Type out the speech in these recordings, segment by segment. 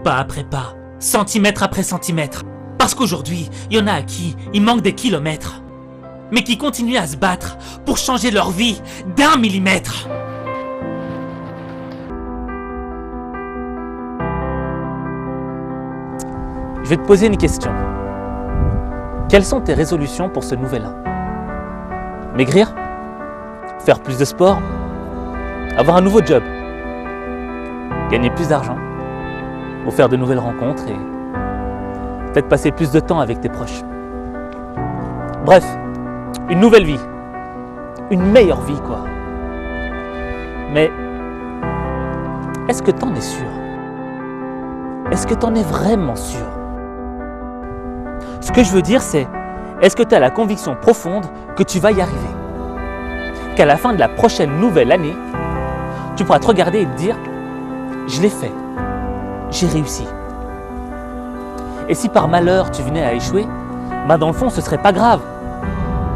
pas après pas, centimètre après centimètre. Parce qu'aujourd'hui, il y en a à qui il manque des kilomètres, mais qui continuent à se battre pour changer leur vie d'1 millimètre. Je vais te poser une question. Quelles sont tes résolutions pour ce nouvel an? Maigrir? Faire plus de sport? Avoir un nouveau job? Gagner plus d'argent? Ou faire de nouvelles rencontres et peut-être passer plus de temps avec tes proches? Bref, une nouvelle vie. Une meilleure vie, quoi. Mais est-ce que t'en es sûr? Est-ce que t'en es vraiment sûr? Ce que je veux dire, c'est, est-ce que tu as la conviction profonde que tu vas y arriver? Qu'à la fin de la prochaine nouvelle année, tu pourras te regarder et te dire, je l'ai fait, j'ai réussi. Et si par malheur tu venais à échouer, dans le fond ce serait pas grave,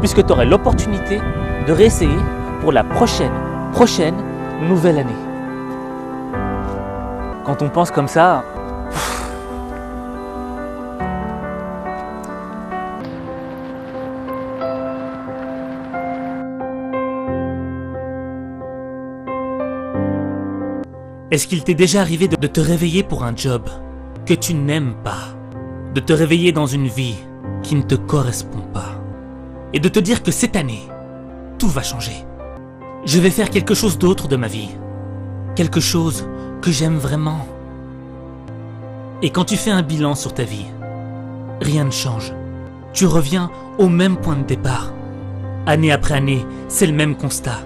puisque tu aurais l'opportunité de réessayer pour la prochaine nouvelle année. Quand on pense comme ça, est-ce qu'il t'est déjà arrivé de te réveiller pour un job que tu n'aimes pas, de te réveiller dans une vie qui ne te correspond pas, et de te dire que cette année, tout va changer. Je vais faire quelque chose d'autre de ma vie, quelque chose que j'aime vraiment. Et quand tu fais un bilan sur ta vie, rien ne change. Tu reviens au même point de départ. Année après année, c'est le même constat.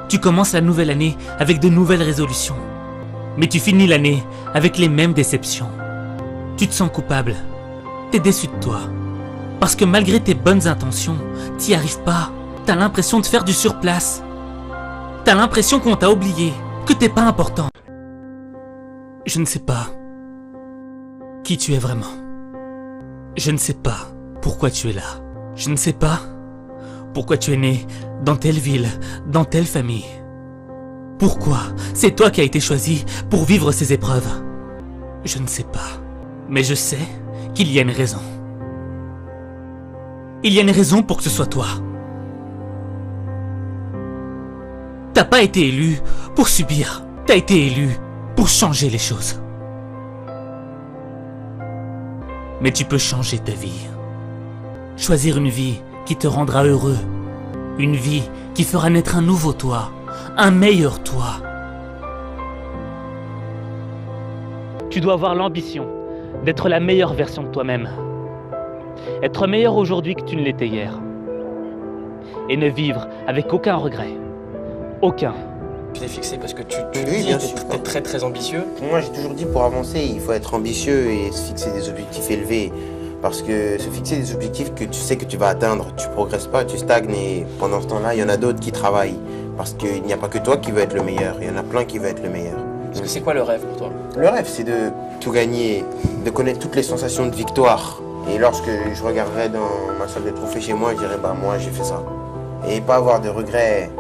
Tu commences la nouvelle année avec de nouvelles résolutions. Mais tu finis l'année avec les mêmes déceptions. Tu te sens coupable. T'es déçu de toi. Parce que malgré tes bonnes intentions, t'y arrives pas. T'as l'impression de faire du surplace. T'as l'impression qu'on t'a oublié, que t'es pas important. Je ne sais pas qui tu es vraiment. Je ne sais pas pourquoi tu es là. Je ne sais pas pourquoi tu es né dans telle ville, dans telle famille. Pourquoi c'est toi qui as été choisi pour vivre ces épreuves? Je ne sais pas, mais je sais qu'il y a une raison. Il y a une raison pour que ce soit toi. T'as pas été élu pour subir, t'as été élu pour changer les choses. Mais tu peux changer ta vie. Choisir une vie qui te rendra heureux. Une vie qui fera naître un nouveau toi. Un meilleur toi. Tu dois avoir l'ambition d'être la meilleure version de toi-même. Être meilleur aujourd'hui que tu ne l'étais hier. Et ne vivre avec aucun regret. Aucun. Tu t'es fixé parce que tu Oui, bien sûr. es très très ambitieux. Moi, j'ai toujours dit pour avancer, il faut être ambitieux et se fixer des objectifs élevés. Parce que se fixer des objectifs que tu sais que tu vas atteindre, tu progresses pas, tu stagnes et pendant ce temps-là, il y en a d'autres qui travaillent. Parce qu'il n'y a pas que toi qui veux être le meilleur, il y en a plein qui veulent être le meilleur. Parce que c'est quoi le rêve pour toi? Le rêve, c'est de tout gagner, de connaître toutes les sensations de victoire. Et lorsque je regarderai dans ma salle de trophées chez moi, je dirais moi j'ai fait ça. Et pas avoir de regrets,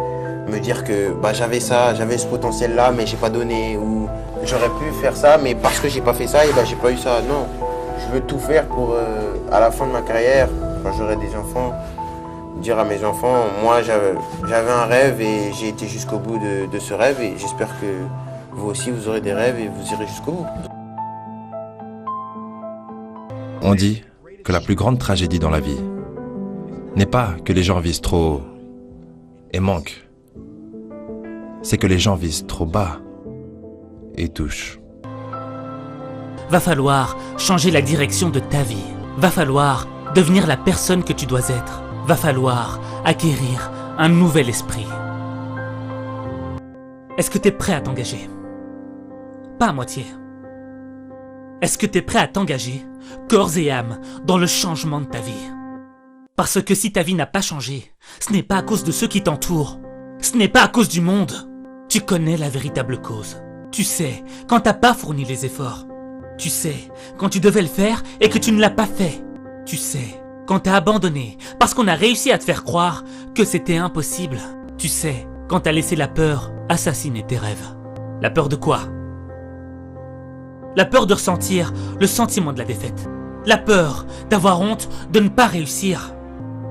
me dire que j'avais ça, j'avais ce potentiel-là, mais j'ai pas donné. Ou j'aurais pu faire ça, mais parce que j'ai pas fait ça, et j'ai pas eu ça. Non, je veux tout faire pour, à la fin de ma carrière, quand j'aurai des enfants, dire à mes enfants, moi j'avais un rêve et j'ai été jusqu'au bout de ce rêve et j'espère que vous aussi vous aurez des rêves et vous irez jusqu'au bout. On dit que la plus grande tragédie dans la vie n'est pas que les gens visent trop haut et manquent, c'est que les gens visent trop bas et touchent. Va falloir changer la direction de ta vie. Va falloir devenir la personne que tu dois être. Va falloir acquérir un nouvel esprit. Est-ce que tu es prêt à t'engager? Pas à moitié. Est-ce que tu es prêt à t'engager, corps et âme, dans le changement de ta vie? Parce que si ta vie n'a pas changé, ce n'est pas à cause de ceux qui t'entourent. Ce n'est pas à cause du monde. Tu connais la véritable cause. Tu sais quand t'as pas fourni les efforts. Tu sais quand tu devais le faire et que tu ne l'as pas fait. Tu sais quand t'as abandonné parce qu'on a réussi à te faire croire que c'était impossible. Tu sais quand t'as laissé la peur assassiner tes rêves. La peur de quoi? La peur de ressentir le sentiment de la défaite. La peur d'avoir honte de ne pas réussir.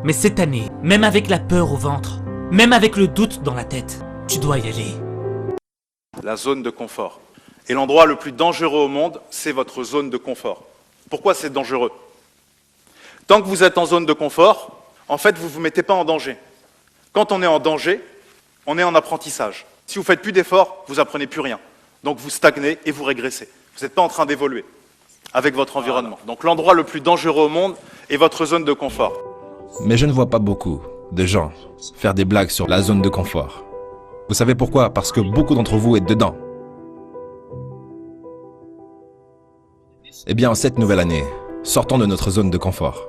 Mais cette année, même avec la peur au ventre, même avec le doute dans la tête, tu dois y aller. La zone de confort. Et l'endroit le plus dangereux au monde, c'est votre zone de confort. Pourquoi c'est dangereux? Tant que vous êtes en zone de confort, en fait, vous ne vous mettez pas en danger. Quand on est en danger, on est en apprentissage. Si vous ne faites plus d'efforts, vous n'apprenez plus rien. Donc vous stagnez et vous régressez. Vous n'êtes pas en train d'évoluer avec votre environnement. Donc l'endroit le plus dangereux au monde est votre zone de confort. Mais je ne vois pas beaucoup de gens faire des blagues sur la zone de confort. Vous savez pourquoi? Parce que beaucoup d'entre vous êtes dedans. Eh bien, en cette nouvelle année, sortons de notre zone de confort.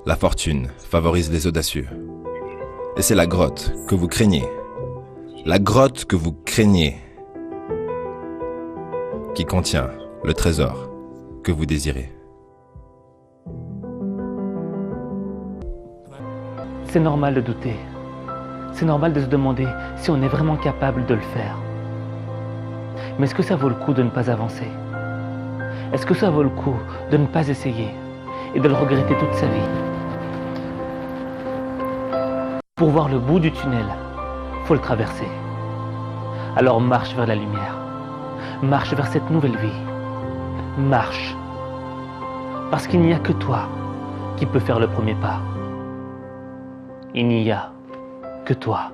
La fortune favorise les audacieux. Et c'est la grotte que vous craignez. La grotte que vous craignez qui contient le trésor que vous désirez. C'est normal de douter. C'est normal de se demander si on est vraiment capable de le faire. Mais est-ce que ça vaut le coup de ne pas avancer? Est-ce que ça vaut le coup de ne pas essayer et de le regretter toute sa vie? Pour voir le bout du tunnel, faut le traverser. Alors marche vers la lumière. Marche vers cette nouvelle vie. Marche. Parce qu'il n'y a que toi qui peux faire le premier pas. Il n'y a que toi.